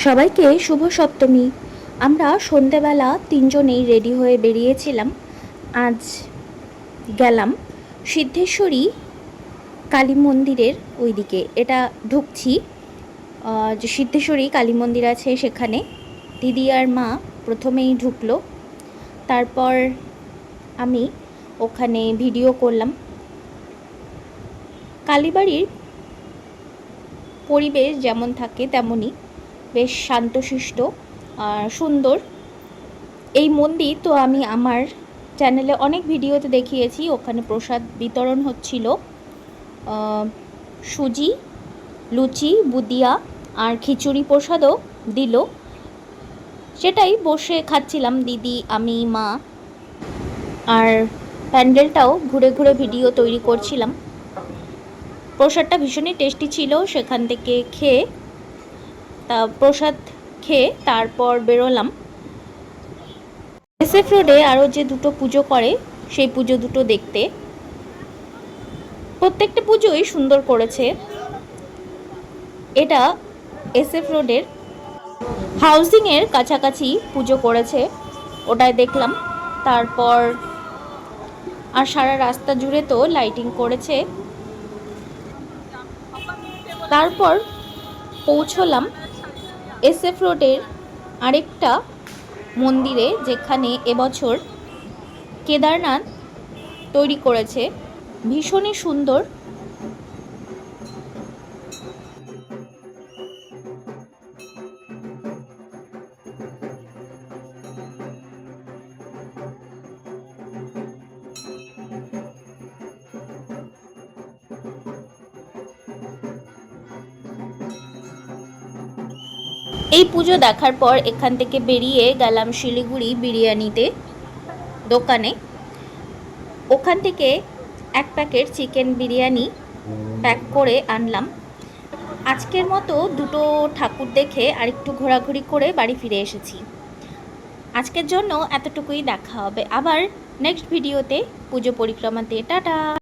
সবাইকে শুভ সপ্তমী। আমরা সন্ধেবেলা তিনজনেই রেডি হয়ে বেরিয়েছিলাম। আজ গেলাম সিদ্ধেশ্বরী কালী মন্দিরের ওইদিকে। এটা ঢুকছি যে সিদ্ধেশ্বরী কালী মন্দির আছে সেখানে। দিদি আর মা প্রথমেই ঢুকলো, তারপর আমি ওখানে ভিডিও করলাম। কালীবাড়ির পরিবেশ যেমন থাকে তেমনই, বেশ শান্তশিষ্ট আর সুন্দর এই মন্দির। তো আমি আমার চ্যানেলে অনেক ভিডিওতে দেখিয়েছি, ওখানে প্রসাদ বিতরণ হচ্ছিল। সুজি, লুচি, বুদিয়া আর খিচুড়ি প্রসাদও দিল। সেটাই বসে খাচ্ছিলাম দিদি, আমি, মা। আর প্যান্ডেলটাও ঘুরে ঘুরে ভিডিও তৈরি করছিলাম। প্রসাদটা ভীষণই টেস্টি ছিল। সেখান থেকে প্রসাদ খেয়ে তারপর বেরোলাম। এসএফ রোডে আরও যে দুটো পুজো করে সেই পুজো দুটো দেখতে। প্রত্যেকটা পুজোই সুন্দর করেছে। এটা এসএফ রোডের হাউজিংয়ের কাছাকাছি পুজো করেছে, ওটাই দেখলাম। তারপর আর সারা রাস্তা জুড়ে তো লাইটিং করেছে। তারপর পৌঁছলাম এসএফ রোডের আরেকটা মন্দিরে, যেখানে এবছর কেদারনাথ তৈরি করেছে। ভীষণই সুন্দর। এই পুজো দেখার পর এখান থেকে বেরিয়ে গেলাম শিলিগুড়ি বিরিয়ানিতে দোকানে। ওখান থেকে এক প্যাকেট চিকেন বিরিয়ানি প্যাক করে আনলাম। আজকের মতো দুটো ঠাকুর দেখে আর একটু ঘোরাঘুরি করে বাড়ি ফিরে এসেছি। আজকের জন্য এতটুকুই। দেখা হবে আবার নেক্সট ভিডিওতে পুজো পরিক্রমাতে। টাটা।